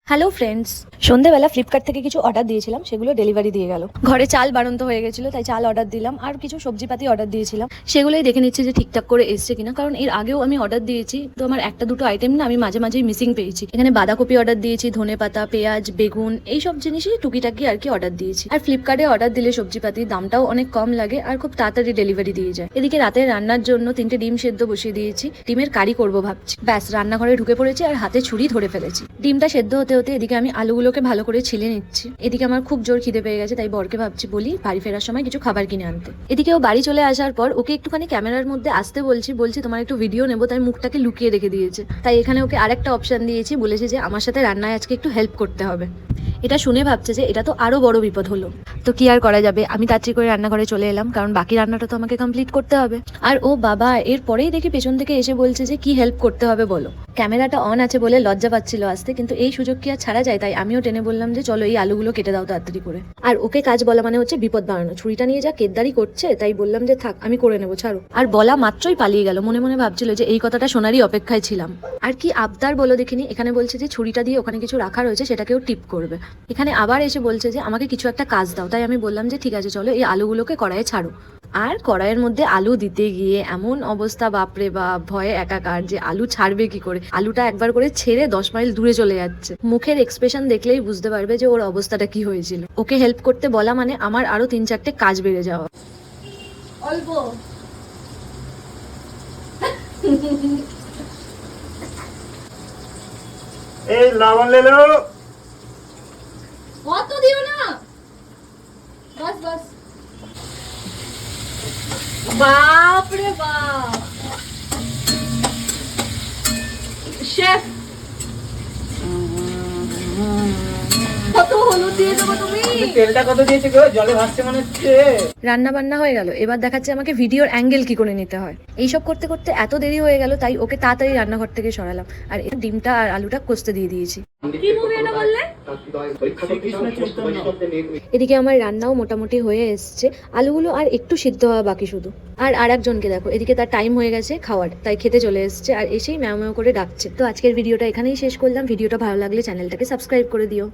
Hello friends, সন্ধেবেলা Flipkart থেকে কিছু অর্ডার দিয়েছিলাম, সেগুলো ডেলিভারি দিয়ে গেল। ঘরে চাল বাড়ন্ত হয়ে গেছিলো, তাই চাল অর্ডার দিলাম। আর কিছু সবজিপাতি অর্ডার দিয়েছিলাম, সেগুলোই দেখে নিচ্ছি যে ঠিকঠাক করে এসছে কিনা। কারণ এর আগেও আমি অর্ডার দিয়েছি, তো আমার একটা দুটো আইটেম না আমি মাঝে মাঝেই মিসিং পেয়েছি। এখানে বাঁধাকপি অর্ডার দিয়েছি, ধনেপাতা, পেঁয়াজ, বেগুন, এইসব জিনিসই টুকিটাকি আর কি অর্ডার দিয়েছি। আর ফ্লিপকার্টে অর্ডার দিলে সবজিপাতির দামটাও অনেক কম লাগে আর খুব তাড়াতাড়ি ডেলিভারি দিয়ে যায়। এদিকে রাতে রান্নার জন্য 3টে ডিম সেদ্ধ বসিয়ে দিয়েছি, ডিমের কারি করবো ভাবছি। ব্যাস, রান্নাঘরে ঢুকে পড়েছি আর হাতে ছুরি ধরে ফেলেছি। ডিমটা সেদ্ধ হতে হতে এদিকে আমি আলুগুলোকে ভালো করে ছিলে নিচ্ছি। এদিকে আমার খুব জোর খিদে পেয়ে গেছে, তাই বরকে ভাবছি বলি বাড়ি ফেরার সময় কিছু খাবার কিনে আনতে। এদিকে ও বাড়ি চলে আসার পর ওকে একটুখানি ক্যামেরার মধ্যে আসতে বলছি তোমার একটু ভিডিও নেবো, তাই মুখটাকে লুকিয়ে রেখে দিয়েছে। তাই এখানে ওকে আরেকটা অপশন দিয়েছি, বলেছে যে আমার সাথে রান্নায় আজকে একটু হেল্প করতে হবে। এটা শুনে ভাবছে যে এটা তো আরো বড় বিপদ হলো। তো কি আর করা যাবে, আমি তাড়াতাড়ি করে রান্নাঘরে চলে এলাম, কারণ বাকি রান্নাটা তো আমাকে কমপ্লিট করতে হবে। আর ও বাবা এরপরেই দেখি পেছন থেকে এসে বলছে যে কি হেল্প করতে হবে বলো। ক্যামেরাটা অন আছে বলে লজ্জা পাচ্ছিল আসতে, কিন্তু এই সুযোগ কি আর ছাড়া যায়। তাই আমিও টেনে বললাম যে চলো এই আলুগুলো কেটে দাও তাড়াতাড়ি করে। আর ওকে কাজ বলা মানে হচ্ছে বিপদ বাড়ানো। ছুরিটা নিয়ে যা কেদারি করছে, তাই বললাম যে থাক আমি করে নেবো, ছাড়ো। আর বলা মাত্রই পালিয়ে গেল, মনে মনে ভাবছিল যে এই কথাটা শোনারই অপেক্ষায় ছিলাম। আর কি আবদার বলো দেখিনি, এখানে বলছে যে ছুরিটা দিয়ে ওখানে কিছু রাখা রয়েছে সেটাকেও টিপ করবে। এখানে আবার এসে বলছে যে আমাকে কিছু একটা কাজ দাও। তাই আমি বললাম যে ঠিক আছে চলো এই আলুগুলোকে কড়াইয়ে ছাড়ো। আর কড়াইয়ের মধ্যে আলু দিতে গিয়ে এমন অবস্থা, বাপরে বাপ, ভয়ে একাকার যে আলু ছাড়বে কি করে। আলুটা একবার করে ছেড়ে 10 মাইল দূরে চলে যাচ্ছে। মুখের এক্সপ্রেশন দেখলেই বুঝতে পারবে যে ওর অবস্থাটা কি হয়েছিল। ওকে হেল্প করতে বলা মানে আমার আরো 3-4টে কাজ বেড়ে যাওয়া। অল্প এই লবণ লেলো, অত দিও না, বাস বাস। বাপ রে বাপ, শেফ কত হলুদ দিয়ে দেবো তুমি? তেলটা কত দিয়েছে গো? জলে ভাসছে মনে হচ্ছে। রান্না বান্না হয়ে গেল, এবার দেখাচ্ছে আমাকে ভিডিওর অ্যাঙ্গেল কি করে নিতে হয়। এইসব করতে করতে এত দেরি হয়ে গেল, তাই ওকে তাড়াতাড়ি রান্নাঘর থেকে সরালাম। আর এই ডিমটা আর আলুটা কষতে দিয়ে দিয়েছি। কি মুভি এটা বললে? এদিকে আমার রান্নাও মোটামুটি হয়ে এসছে, আলুগুলো আর একটু সিদ্ধ হওয়া বাকি শুধু। আর একজনকে দেখো, এদিকে তার টাইম হয়ে গেছে খাওয়ার, তাই খেতে চলে এসছে আর এসেই ম্যাও ম্যাও করে ডাকছে। তো আজকের ভিডিওটা এখানেই শেষ করলাম। ভিডিওটা ভালো লাগলে চ্যানেলটাকে সাবস্ক্রাইব করে দিও।